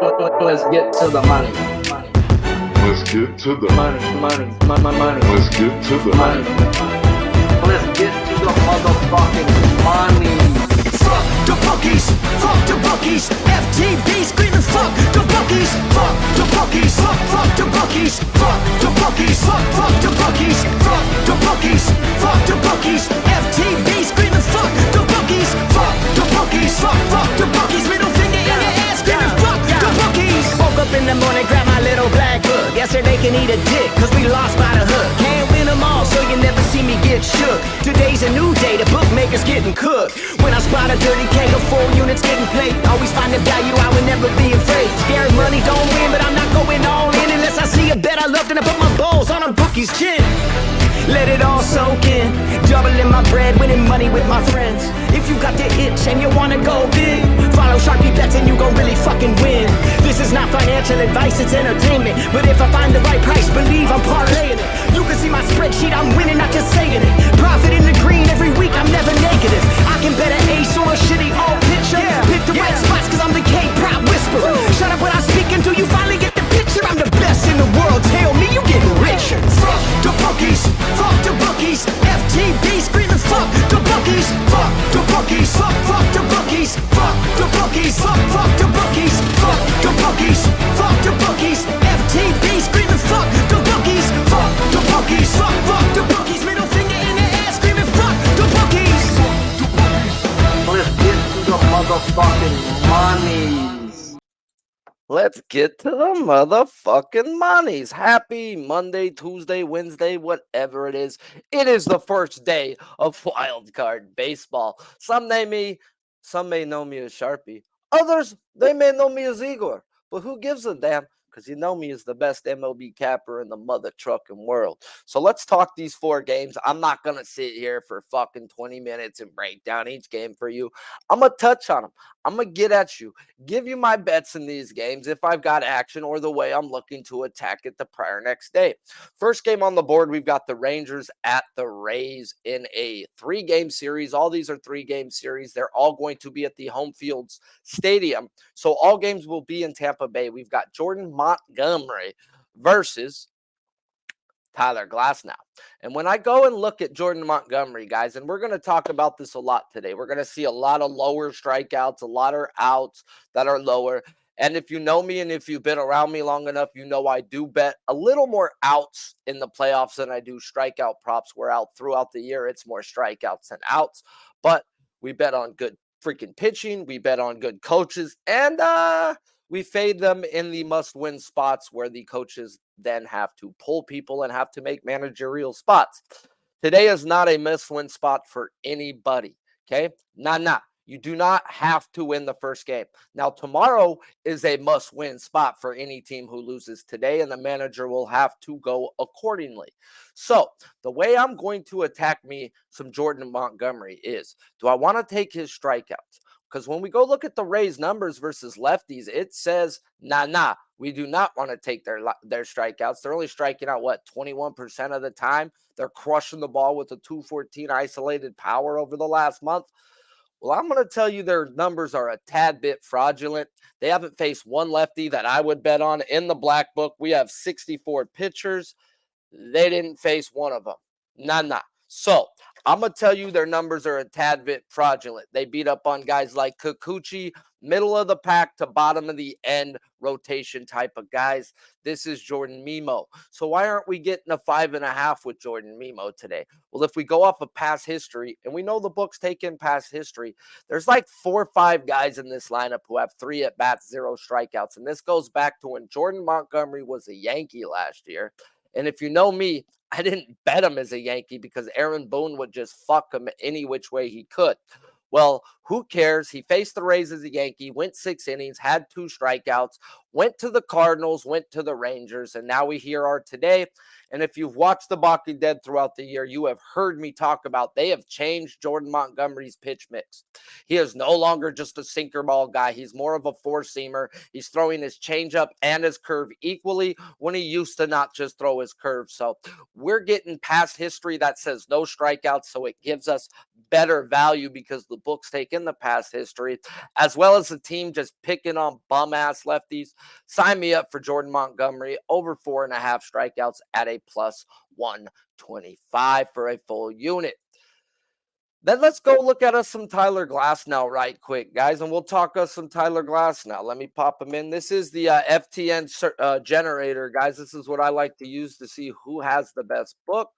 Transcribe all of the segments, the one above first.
Let's get to the money. Let's get to the Money. Let's get to the Money. Let's get to the motherfucking money. Fuck the bookies, fuck the bookies. FTB screaming fuck the bookies, fuck the bookies, fuck the bookies, fuck the bookies, fuck the bookies, fuck the bookies, fuck the bookies. FTB screaming fuck the bookies, fuck the bookies, fuck the bookies. Middle finger in your ass screaming fuck the bookies. Woke up in the morning, grab my little black book. Yesterday can eat a dick, cause we lost by the hook. Can't win them all, so you never see me get shook. Today's a new day, the bookmaker's getting cooked. When I spot a dirty keg of 4 units getting played, always find the value, I would never be afraid. Scared money don't win, but I'm not going all in unless I see a bet I love, then I put my balls on a bookie's chin. Let it all soak in, doubling my bread, winning money with my friends. If you got the itch and you wanna go big, follow Sharpie bets and you gon' really fucking win. This is not financial advice, it's entertainment. But if I find the right price, believe I'm parlaying it. You can see my spreadsheet, I'm winning, not just saying it. Profit in the green every week, I'm never negative. I can bet an ace or a shitty old picture. Pick the right spots cause I'm the K-pop whisperer. Shut up when I speak until you finally get the picture. I'm the best in the world, tell me you getting richer. Fuck the bookies, fuck the bookies. FTB screaming fuck the bookies, fuck the bookies, fuck the bookies, fuck the bookies, fuck the bookies, fuck the bookies, fuck the bookies. FTB screaming fuck the bookies, fuck the bookies, fuck the bookies. Middle finger in the air screaming fuck the bookies. Let's get to the motherfucking monies. Let's get to the motherfucking monies. Happy Monday, Tuesday, Wednesday, whatever it is. It is the first day of Wild Card Baseball. Some may know me as Sharpie. Others, they may know me as Igor. But who gives a damn? Because you know me as the best MLB capper in the mother trucking world. So let's talk these 4 games. I'm not going to sit here for fucking 20 minutes and break down each game for you. I'm going to touch on them. I'm going to get at you, give you my bets in these games if I've got action or the way I'm looking to attack it the prior next day. First game on the board, we've got the Rangers at the Rays in a 3-game series. All these are 3-game series. They're all going to be at the home fields stadium. So all games will be in Tampa Bay. We've got Jordan Montgomery versus Tyler Glasnow. And when I go and look at Jordan Montgomery, guys, and we're going to talk about this a lot today, we're going to see a lot of lower strikeouts, a lot of outs that are lower. And if you know me and if you've been around me long enough, you know I do bet a little more outs in the playoffs than I do strikeout props. We're out throughout the year. It's more strikeouts than outs. But we bet on good freaking pitching. We bet on good coaches. And we fade them in the must-win spots where the coaches then have to pull people and have to make managerial spots. Today is not a must-win spot for anybody, okay? Nah. You do not have to win the first game. Now, tomorrow is a must-win spot for any team who loses today, and the manager will have to go accordingly. So, the way I'm going to attack me some Jordan Montgomery is, do I want to take his strikeouts? Because when we go look at the Rays numbers versus lefties, it says, nah, we do not want to take their strikeouts. They're only striking out, 21% of the time? They're crushing the ball with a 214 isolated power over the last month. Well, I'm going to tell you their numbers are a tad bit fraudulent. They haven't faced one lefty that I would bet on. In the black book, we have 64 pitchers. They didn't face one of them. Nah. So, I'm going to tell you their numbers are a tad bit fraudulent. They beat up on guys like Kikuchi, middle of the pack to bottom of the end rotation type of guys. This is Jordan Memo. So why aren't we getting a 5.5 with Jordan Memo today? Well, if we go off of past history, and we know the books take in past history, there's like 4 or 5 guys in this lineup who have 3 at-bats, 0 strikeouts. And this goes back to when Jordan Montgomery was a Yankee last year. And if you know me, I didn't bet him as a Yankee because Aaron Boone would just fuck him any which way he could. Well, who cares? He faced the Rays as a Yankee, went 6 innings, had 2 strikeouts, went to the Cardinals, went to the Rangers, and now we here are today. And if you've watched The Walking Dead throughout the year, you have heard me talk about they have changed Jordan Montgomery's pitch mix. He is no longer just a sinker ball guy. He's more of a four-seamer. He's throwing his changeup and his curve equally when he used to not just throw his curve. So we're getting past history that says no strikeouts, so it gives us better value because the books take in the past history, as well as the team just picking on bum-ass lefties. Sign me up for Jordan Montgomery over 4.5 strikeouts at a plus 125 for a full unit. Then let's go look at us some Tyler Glasnow right quick, guys, and we'll talk us some Tyler Glasnow. Let me pop him in. This is the FTN generator, guys. This is what I like to use to see who has the best book.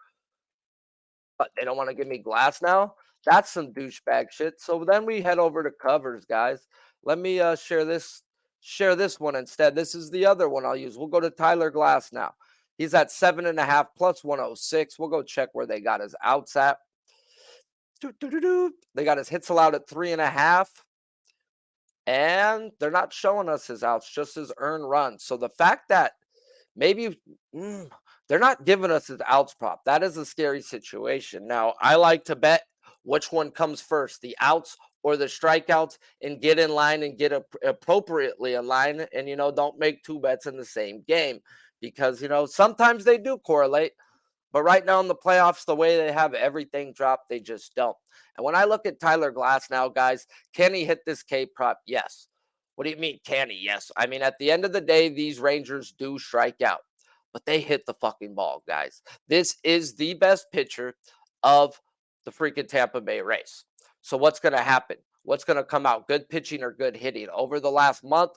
But they don't want to give me Glasnow. That's some douchebag shit. So then we head over to covers, guys. Let me share this one instead. This is the other one I'll use. We'll go to Tyler Glasnow. He's at 7.5 plus 106. We'll go check where they got his outs at. They got his hits allowed at 3.5. And they're not showing us his outs, just his earned runs. So the fact that maybe they're not giving us his outs prop, that is a scary situation. Now, I like to bet which one comes first, the outs or the strikeouts, and get in line and get appropriately in line. And, don't make two bets in the same game because, sometimes they do correlate. But right now in the playoffs, the way they have everything dropped, they just don't. And when I look at Tyler Glasnow, guys, can he hit this K prop? Yes. What do you mean, can he? Yes. I mean, at the end of the day, these Rangers do strike out, but they hit the fucking ball, guys. This is the best pitcher of the freaking Tampa Bay Rays. So what's going to happen? What's going to come out? Good pitching or good hitting? Over the last month,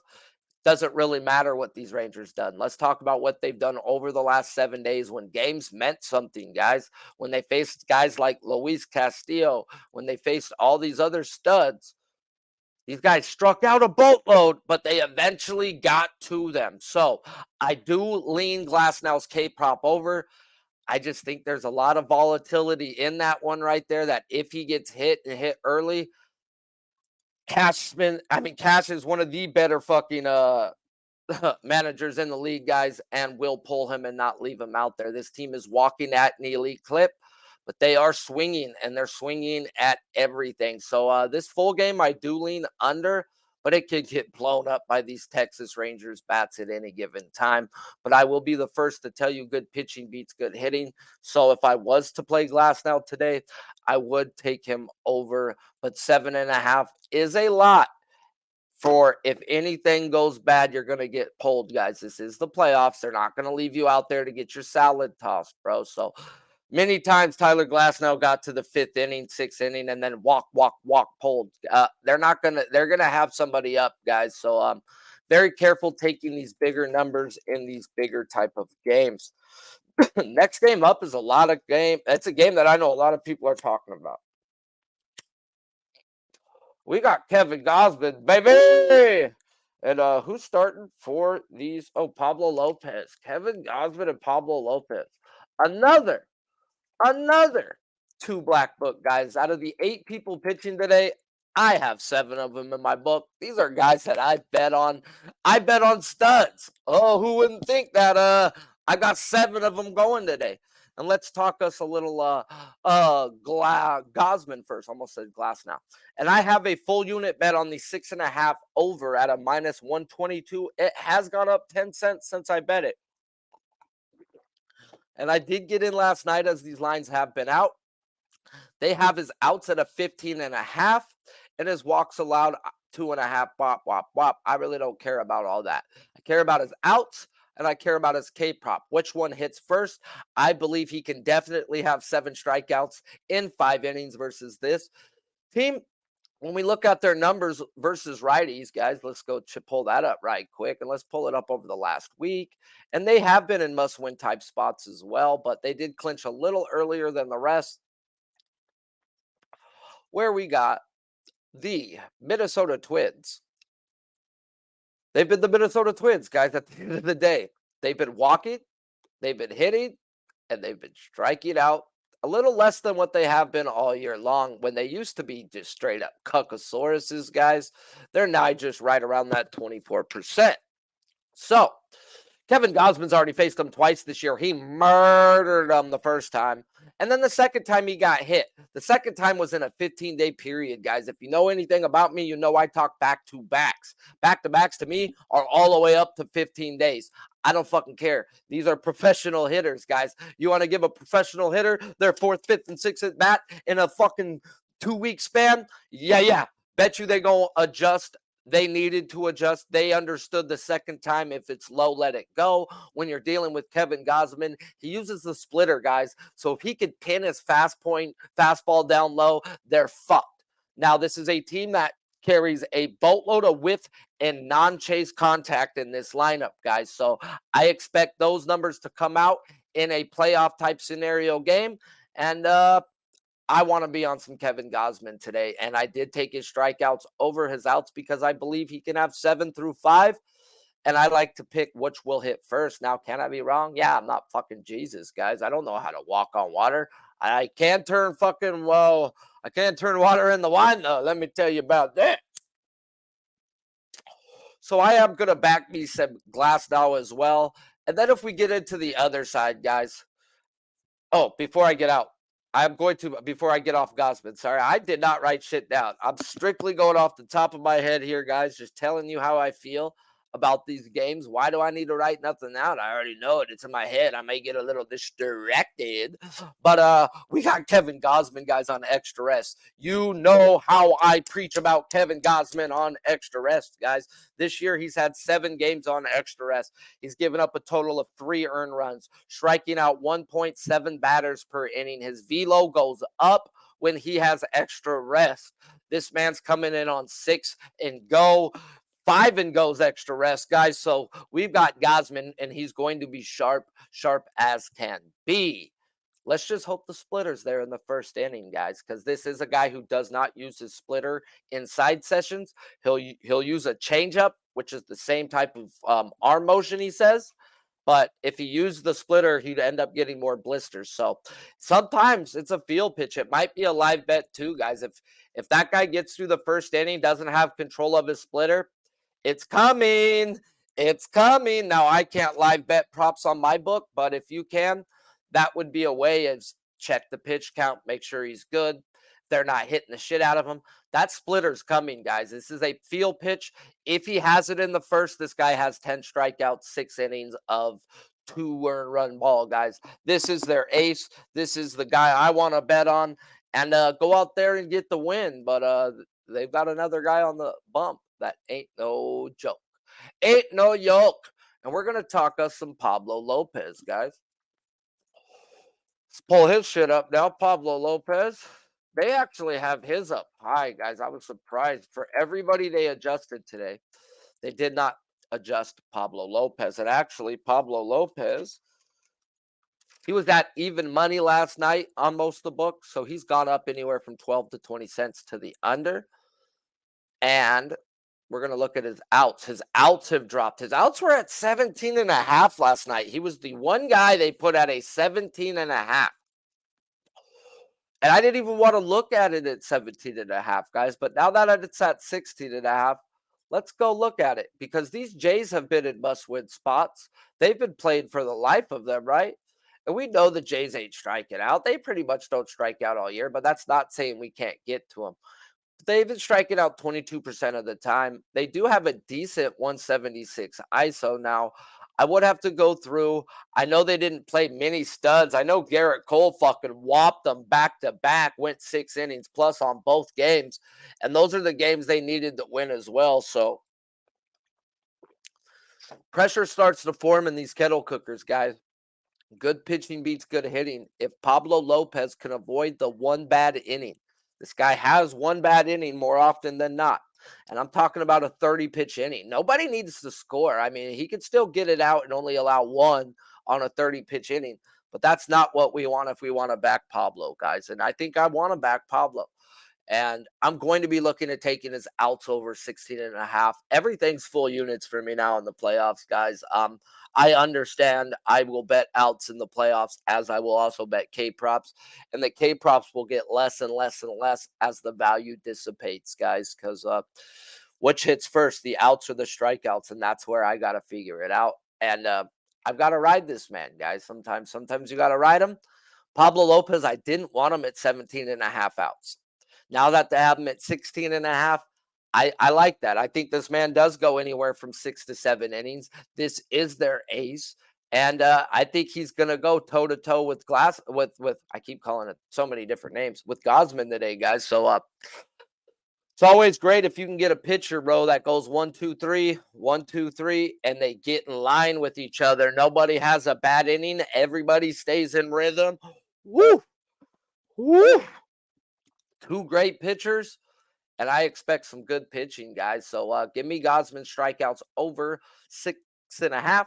doesn't really matter what these Rangers done. Let's talk about what they've done over the last 7 days when games meant something, guys. When they faced guys like Luis Castillo, when they faced all these other studs, these guys struck out a boatload, but they eventually got to them. So I do lean Glasnow's K-prop over. I just think there's a lot of volatility in that one right there, that if he gets hit and hit early, Cash is one of the better fucking managers in the league, guys, and will pull him and not leave him out there. This team is walking at an elite clip, but they are swinging, and they're swinging at everything. So this full game, I do lean under, but it could get blown up by these Texas Rangers bats at any given time. But I will be the first to tell you good pitching beats good hitting. So if I was to play Glasnow today, I would take him over, but 7.5 is a lot for if anything goes bad, you're going to get pulled, guys. This is the playoffs. They're not going to leave you out there to get your salad tossed, bro. So many times Tyler Glasnow got to the 5th inning, 6th inning, and then walk, pulled. They're going to have somebody up, guys. So very careful taking these bigger numbers in these bigger type of games. Next game up is It's a game that I know a lot of people are talking about. We got Kevin Gausman, baby. And who's starting for these? Oh, Pablo Lopez. Kevin Gausman and Pablo Lopez. Another 2 black book guys. Out of the 8 people pitching today, I have 7 of them in my book. These are guys that I bet on. I bet on studs. Oh, who wouldn't think that I got 7 of them going today. And let's talk us a little Gausman first. Almost said Glasnow. And I have a full unit bet on the 6.5 over at a minus 122. It has gone up 10 cents since I bet it. And I did get in last night as these lines have been out. They have his outs at a 15.5 and his walks allowed 2.5. Wop, wop, wop. I really don't care about all that. I care about his outs. And I care about his K-prop. Which one hits first? I believe he can definitely have 7 strikeouts in 5 innings versus this team. When we look at their numbers versus righties, guys, let's go pull that up right quick. And let's pull it up over the last week. And they have been in must-win type spots as well. But they did clinch a little earlier than the rest. Where we got the Minnesota Twins. They've been the Minnesota Twins, guys, at the end of the day. They've been walking, they've been hitting, and they've been striking out a little less than what they have been all year long. When they used to be just straight up cuckosauruses, guys, they're now just right around that 24%. So, Kevin Gosman's already faced him twice this year. He murdered him the first time. And then the second time he got hit. The second time was in a 15-day period, guys. If you know anything about me, you know I talk back-to-backs. Back-to-backs to me are all the way up to 15 days. I don't fucking care. These are professional hitters, guys. You want to give a professional hitter their 4th, 5th, and 6th at bat in a fucking 2-week span? Yeah. Bet you they go adjust. They needed to adjust. They understood the second time. If it's low, let it go. When you're dealing with Kevin Gosman, he uses the splitter, guys. So if he could pin his fastball down low, they're fucked. Now, this is a team that carries a boatload of whiff and non-chase contact in this lineup, guys. So I expect those numbers to come out in a playoff type scenario game. And I want to be on some Kevin Gosman today, and I did take his strikeouts over his outs because I believe he can have 7 through 5, and I like to pick which will hit first. Now, can I be wrong? Yeah, I'm not fucking Jesus, guys. I don't know how to walk on water. I can't turn I can't turn water into wine, though. Let me tell you about that. So I am going to back me some Glasnow as well. And then if we get into the other side, guys. Oh, before I get off Gosman, sorry, I did not write shit down. I'm strictly going off the top of my head here, guys, just telling you how I feel about these games. Why do I need to write nothing out? I already know it. It's in my head. I may get a little distracted. But we got Kevin Gosman, guys, on extra rest. You know how I preach about Kevin Gosman on extra rest, guys. This year, he's had 7 games on extra rest. He's given up a total of 3 earned runs, striking out 1.7 batters per inning. His velo goes up when he has extra rest. This man's coming in on 6 and go. 5 and goes extra rest, guys. So we've got Gosman, and he's going to be sharp as can be. Let's just hope the splitter's there in the first inning, guys, because this is a guy who does not use his splitter in side sessions. He'll use a changeup, which is the same type of arm motion, he says. But if he used the splitter, he'd end up getting more blisters. So sometimes it's a field pitch. It might be a live bet too, guys. If that guy gets through the first inning, doesn't have control of his splitter, it's coming. It's coming. Now, I can't live bet props on my book, but if you can, that would be a way of check the pitch count, make sure he's good. They're not hitting the shit out of him. That splitter's coming, guys. This is a field pitch. If he has it in the first, this guy has 10 strikeouts, 6 innings of 2 earned run ball, guys. This is their ace. This is the guy I want to bet on and go out there and get the win. But they've got another guy on the bump. That ain't no joke. Ain't no yoke. And we're going to talk us some Pablo Lopez, guys. Let's pull his shit up now. Pablo Lopez. They actually have his up high, guys. I was surprised. For everybody they adjusted today, they did not adjust Pablo Lopez. And actually, Pablo Lopez, he was at even money last night on most of the books. So he's gone up anywhere from 12 to 20 cents to the under. And we're going to look at his outs. His outs have dropped. His outs were at 17.5 last night. He was the one guy they put at a 17.5. And I didn't even want to look at it at 17.5, guys. But now that it's at 16.5, let's go look at it. Because these Jays have been in must-win spots. They've been playing for the life of them, right? And we know the Jays ain't striking out. They pretty much don't strike out all year. But that's not saying we can't get to them. They've been striking out 22% of the time. They do have a decent 176 ISO. Now, I would have to go through. I know they didn't play many studs. I know Garrett Cole fucking whopped them back to back, went 6 innings plus on both games. And those are the games they needed to win as well. So pressure starts to form in these kettle cookers, guys. Good pitching beats good hitting. If Pablo Lopez can avoid the one bad inning, this guy has one bad inning more often than not. And I'm talking about a 30-pitch inning. Nobody needs to score. I mean, he could still get it out and only allow 1 on a 30-pitch inning. But that's not what we want if we want to back Pablo, guys. And I think I want to back Pablo. And I'm going to be looking at taking his outs over 16.5. Everything's full units for me now in the playoffs, guys. I understand I will bet outs in the playoffs as I will also bet K props. And the K props will get less and less and less as the value dissipates, guys, because which hits first, the outs or the strikeouts, and that's where I got to figure it out. And I've got to ride this man, guys. Sometimes you got to ride him. Pablo Lopez, I didn't want him at 17 and a half outs. Now that they have him at 16 and a half, I like that. I think this man does go anywhere from 6 to 7 innings. This is their ace. And I think he's going to go toe-to-toe with I keep calling it so many different names, with Gosman today, guys. So it's always great if you can get a pitcher, bro, that goes 1, 2, 3, 1, 2, 3, and they get in line with each other. Nobody has a bad inning. Everybody stays in rhythm. Woo! Woo! Two great pitchers, and I expect some good pitching, guys. So give me Gosman strikeouts over 6.5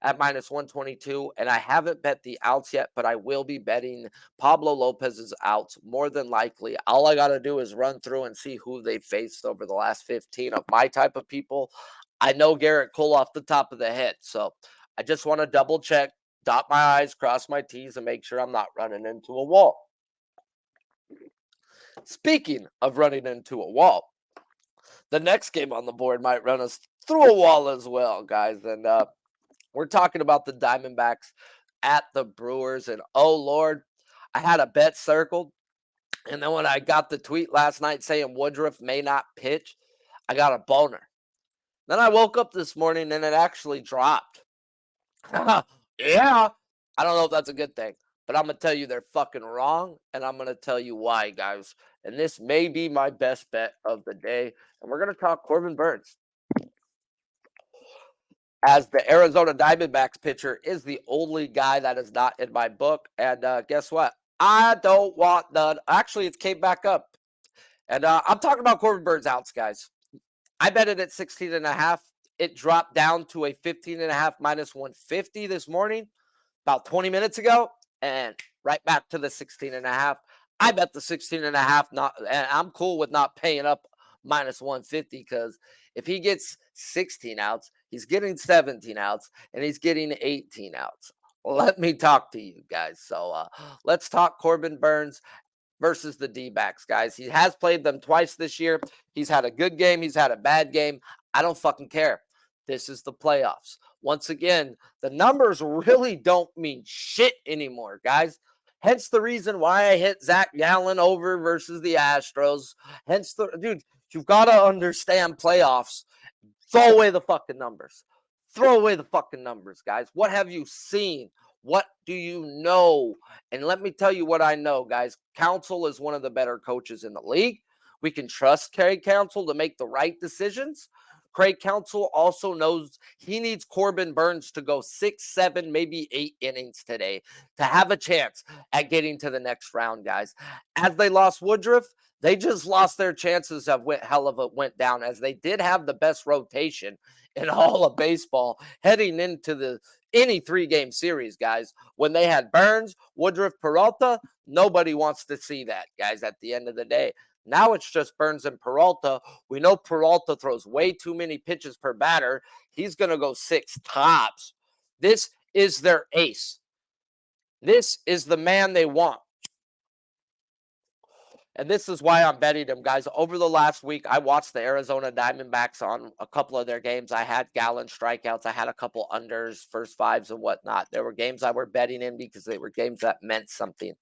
at minus 122. And I haven't bet the outs yet, but I will be betting Pablo Lopez's outs more than likely. All I got to do is run through and see who they faced over the last 15 of my type of people. I know Garrett Cole off the top of the head, so I just want to double check, dot my I's, cross my T's, and make sure I'm not running into a wall. Speaking of running into a wall, the next game on the board might run us through a wall as well, guys. And we're talking about the Diamondbacks at the Brewers. And oh, Lord, I had a bet circled. And then when I got the tweet last night saying Woodruff may not pitch, I got a boner. Then I woke up this morning and it actually dropped. Yeah. I don't know if that's a good thing, but I'm going to tell you they're fucking wrong. And I'm going to tell you why, guys. And this may be my best bet of the day. And we're going to talk Corbin Burnes, as the Arizona Diamondbacks pitcher is the only guy that is not in my book. And guess what? I don't want none. Actually, it came back up. And I'm talking about Corbin Burnes outs, guys. I bet it at 16 and a half. It dropped down to a 15 and a half minus 150 this morning, about 20 minutes ago, and right back to the 16 and a half. I bet the 16 and a half, and I'm cool with not paying up minus 150, because if he gets 16 outs, he's getting 17 outs, and he's getting 18 outs. Let me talk to you guys. So let's talk Corbin Burnes versus the D-backs, guys. He has played them twice this year. He's had a good game. He's had a bad game. I don't fucking care. This is the playoffs. Once again, the numbers really don't mean shit anymore, guys. Hence the reason why I hit Zach Gallen over versus the Astros. Dude, you've got to understand playoffs. Throw away the fucking numbers. Throw away the fucking numbers, guys. What have you seen? What do you know? And let me tell you what I know, guys. Counsell is one of the better coaches in the league. We can trust Craig Counsell to make the right decisions. Craig Counsell also knows he needs Corbin Burnes to go 6, 7, maybe 8 innings today to have a chance at getting to the next round, guys. As they lost Woodruff, they just lost their chances of went down, as they did have the best rotation in all of baseball heading into any 3-game series, guys. When they had Burnes, Woodruff, Peralta, nobody wants to see that, guys, at the end of the day. Now it's just Burnes and Peralta. We know Peralta throws way too many pitches per batter. He's going to go 6 tops. This is their ace. This is the man they want. And this is why I'm betting them, guys. Over the last week, I watched the Arizona Diamondbacks on a couple of their games. I had Gallen strikeouts. I had a couple unders, first fives, and whatnot. There were games I were betting in because they were games that meant something.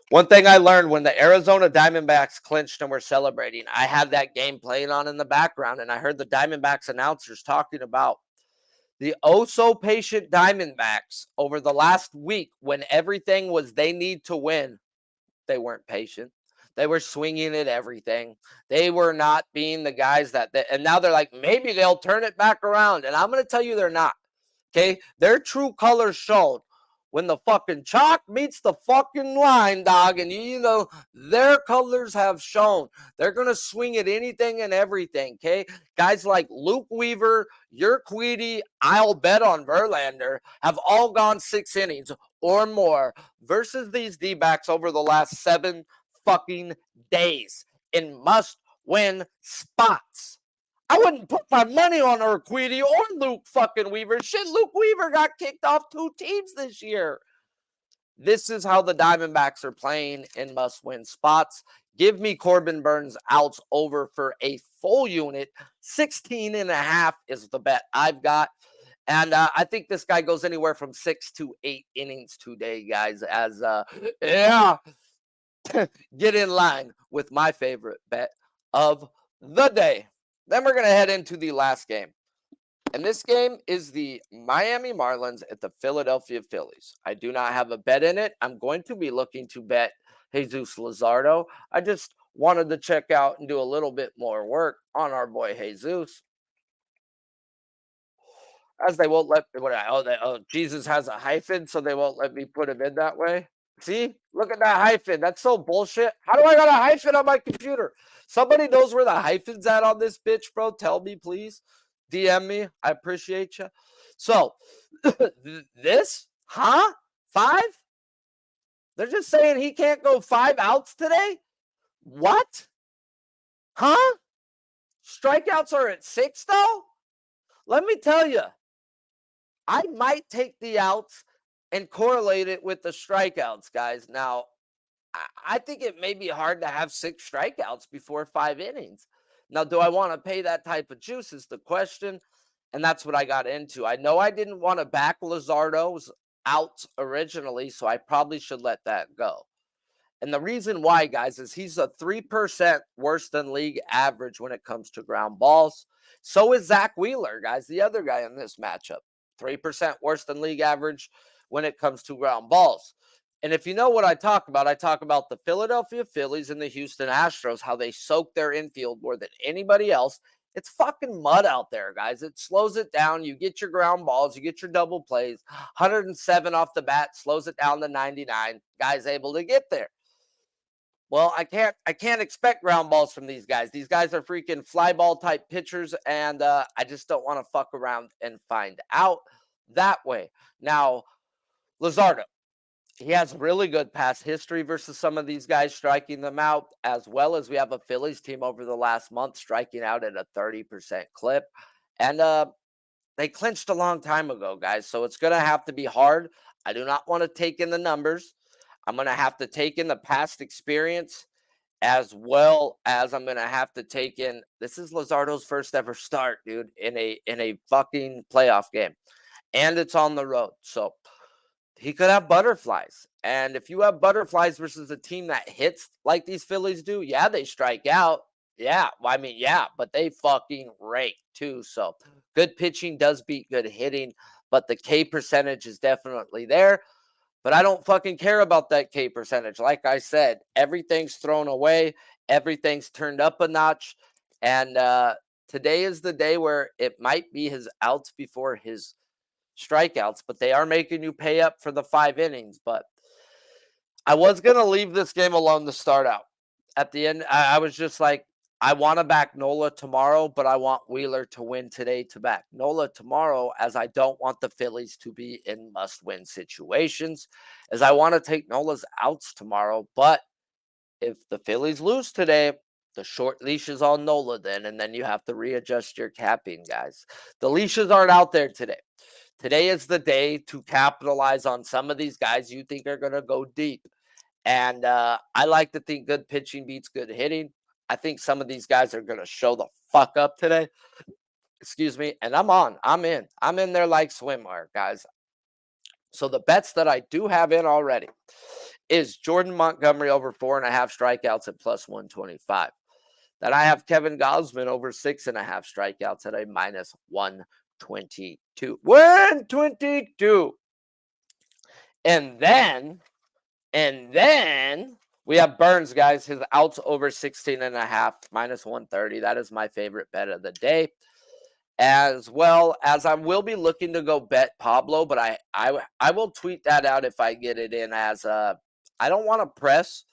One thing I learned when the Arizona Diamondbacks clinched and were celebrating, I had that game playing on in the background, and I heard the Diamondbacks announcers talking about the oh-so-patient Diamondbacks over the last week when everything was they need to win. They weren't patient. They were swinging at everything. They were not being the guys and now they're like, maybe they'll turn it back around. And I'm going to tell you they're not. Okay? Their true colors shown when the fucking chalk meets the fucking line, dog. And you know, their colors have shown. They're going to swing at anything and everything. Okay? Guys like Luke Weaver, Urquidy, I'll bet on Verlander, have all gone 6 innings or more versus these D-backs over the last 7 fucking days in must-win spots. I wouldn't put my money on Urquidy or Luke fucking Weaver. Shit, Luke Weaver got kicked off 2 teams this year. This is how the Diamondbacks are playing in must-win spots. Give me Corbin Burns outs over for a full unit. 16.5 is the bet I've got. And I think this guy goes anywhere from 6 to 8 innings today, guys, as, get in line with my favorite bet of the day. Then we're going to head into the last game. And this game is the Miami Marlins at the Philadelphia Phillies. I do not have a bet in it. I'm going to be looking to bet Jesus Luzardo. I just wanted to check out and do a little bit more work on our boy Jesus. As they won't let me, Jesus has a hyphen, so they won't let me put him in that way. See, look at that hyphen. That's so bullshit. How do I got a hyphen on my computer? Somebody knows where the hyphen's at on this bitch, bro. Tell me, please. DM me. I appreciate you. So, this, huh? 5? They're just saying he can't go 5 outs today? What? Huh? Strikeouts are at 6, though? Let me tell you, I might take the outs and correlate it with the strikeouts, guys. Now, I think it may be hard to have 6 strikeouts before 5 innings. Now, do I want to pay that type of juice is the question, and that's what I got into. I know I didn't want to back Luzardo's outs originally, so I probably should let that go. And the reason why, guys, is he's a 3% worse than league average when it comes to ground balls. So is Zach Wheeler, guys, the other guy in this matchup. 3% worse than league average when it comes to ground balls. And if you know what I talk about the Philadelphia Phillies and the Houston Astros, how they soak their infield more than anybody else. It's fucking mud out there, guys. It slows it down. You get your ground balls, you get your double plays. 107 off the bat, slows it down to 99. Guys able to get there. Well, I can't expect ground balls from these guys. These guys are freaking fly ball type pitchers, and I just don't want to fuck around and find out that way. Now, Luzardo, he has really good past history versus some of these guys striking them out, as well as we have a Phillies team over the last month striking out at a 30% clip. And they clinched a long time ago, guys, so it's going to have to be hard. I do not want to take in the numbers. I'm going to have to take in the past experience, as well as I'm going to have to take in, this is Luzardo's first ever start, dude, in a fucking playoff game. And it's on the road. So he could have butterflies. And if you have butterflies versus a team that hits like these Phillies do, yeah, they strike out. Yeah, but they fucking rake too. So good pitching does beat good hitting, but the K percentage is definitely there. But I don't fucking care about that K percentage. Like I said, everything's thrown away. Everything's turned up a notch. And today is the day where it might be his outs before his strikeouts. But they are making you pay up for the 5 innings. But I was going to leave this game alone to start out. At the end, I was just like, I want to back Nola tomorrow, but I want Wheeler to win today to back Nola tomorrow, as I don't want the Phillies to be in must-win situations, as I want to take Nola's outs tomorrow. But if the Phillies lose today, the short leash is on Nola then, and then you have to readjust your capping, guys. The leashes aren't out there today. Today is the day to capitalize on some of these guys you think are going to go deep. And I like to think good pitching beats good hitting. I think some of these guys are going to show the fuck up today. Excuse me. And I'm in there like swimwear, guys. So the bets that I do have in already is Jordan Montgomery over 4.5 strikeouts at plus 125. Then I have Kevin Gausman over 6.5 strikeouts at a minus 122. 122. And then we have Burns, guys. His outs over 16.5, minus 130. That is my favorite bet of the day. As well as I will be looking to go bet Pablo, but I will tweet that out if I get it in, as I don't want to press,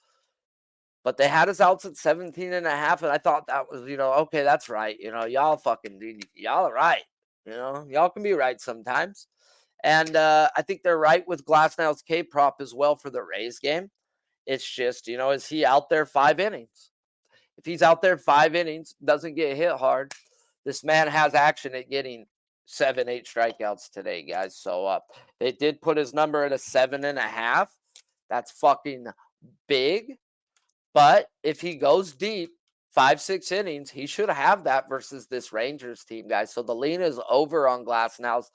but they had his outs at 17.5, and I thought that was, okay, that's right. Y'all are right. Y'all can be right sometimes. And I think they're right with Glasnow's K-prop as well for the Rays game. It's just, is he out there 5 innings? If he's out there 5 innings, doesn't get hit hard, this man has action at getting 7, 8 strikeouts today, guys. So they did put his number at a 7.5. That's fucking big. But if he goes deep, 5-6 innings, he should have that versus this Rangers team, guys. So the lean is over on Glasnow's.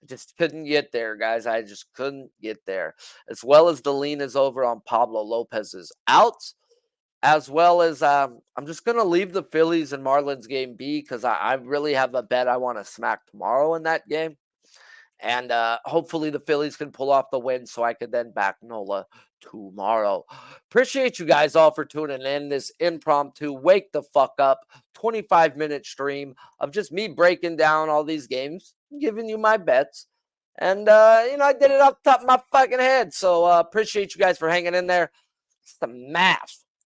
I just couldn't get there, guys. I just couldn't get there. As well as the lean is over on Pablo Lopez's outs. As well as I'm just going to leave the Phillies and Marlins game be because I really have a bet I want to smack tomorrow in that game. And hopefully the Phillies can pull off the win so I could then back Nola tomorrow. Appreciate you guys all for tuning in. This impromptu wake the fuck up 25-minute stream of just me breaking down all these games, giving you my bets. And, I did it off the top of my fucking head. So appreciate you guys for hanging in there.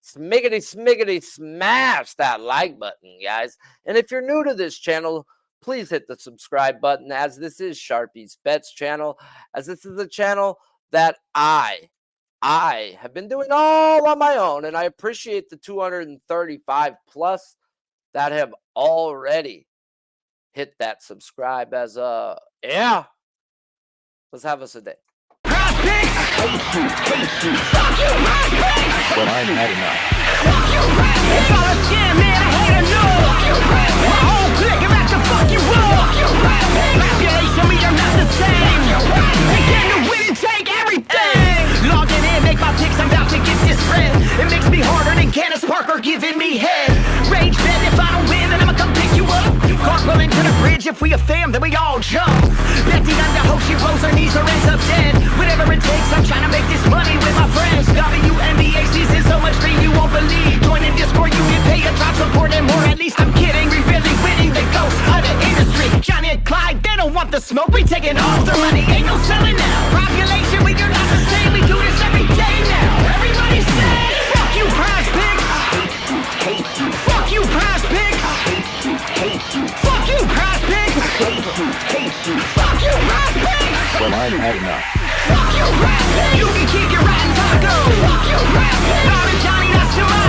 Smiggity smash that like button, guys. And if you're new to this channel, please hit the subscribe button, as this is Sharpie's Bets channel, as this is a channel that I have been doing all on my own, and I appreciate the 235 plus that have already hit that subscribe. As yeah, let's have us a day. But I'm had enough. It's all a scam, man, I hate to know. My whole clique is back to fuck you up. Population, we are not the same. They get to win and take everything. Logging in, make my picks, I'm about to get this spread. It makes me harder than Candace Parker giving me head. Rage bet, if I don't win, then I'ma come pick you up. Carpool into the bridge, if we a fam, then we all jump. Betty under hope, she rolls her knees or ends up dead. Whatever it takes, I'm trying to make this money with my friends. WNBA season, so much green you won't believe. Join in Discord, you can pay a child support and more. At least I'm kidding, we really winning the ghost of the industry. Johnny and Clyde, they don't want the smoke, we taking all their money, ain't no selling now. Population, we are not the same, we do this every day now. Everybody say, fuck you, prize pigs. Fuck you, prize pigs. Fuck you, prize pigs. Fuck you, prize pigs. But I'm had enough. Fuck you, prize pigs. You can keep your rotten taco. Fuck you, prize pigs. Robin, Johnny, that's tomorrow.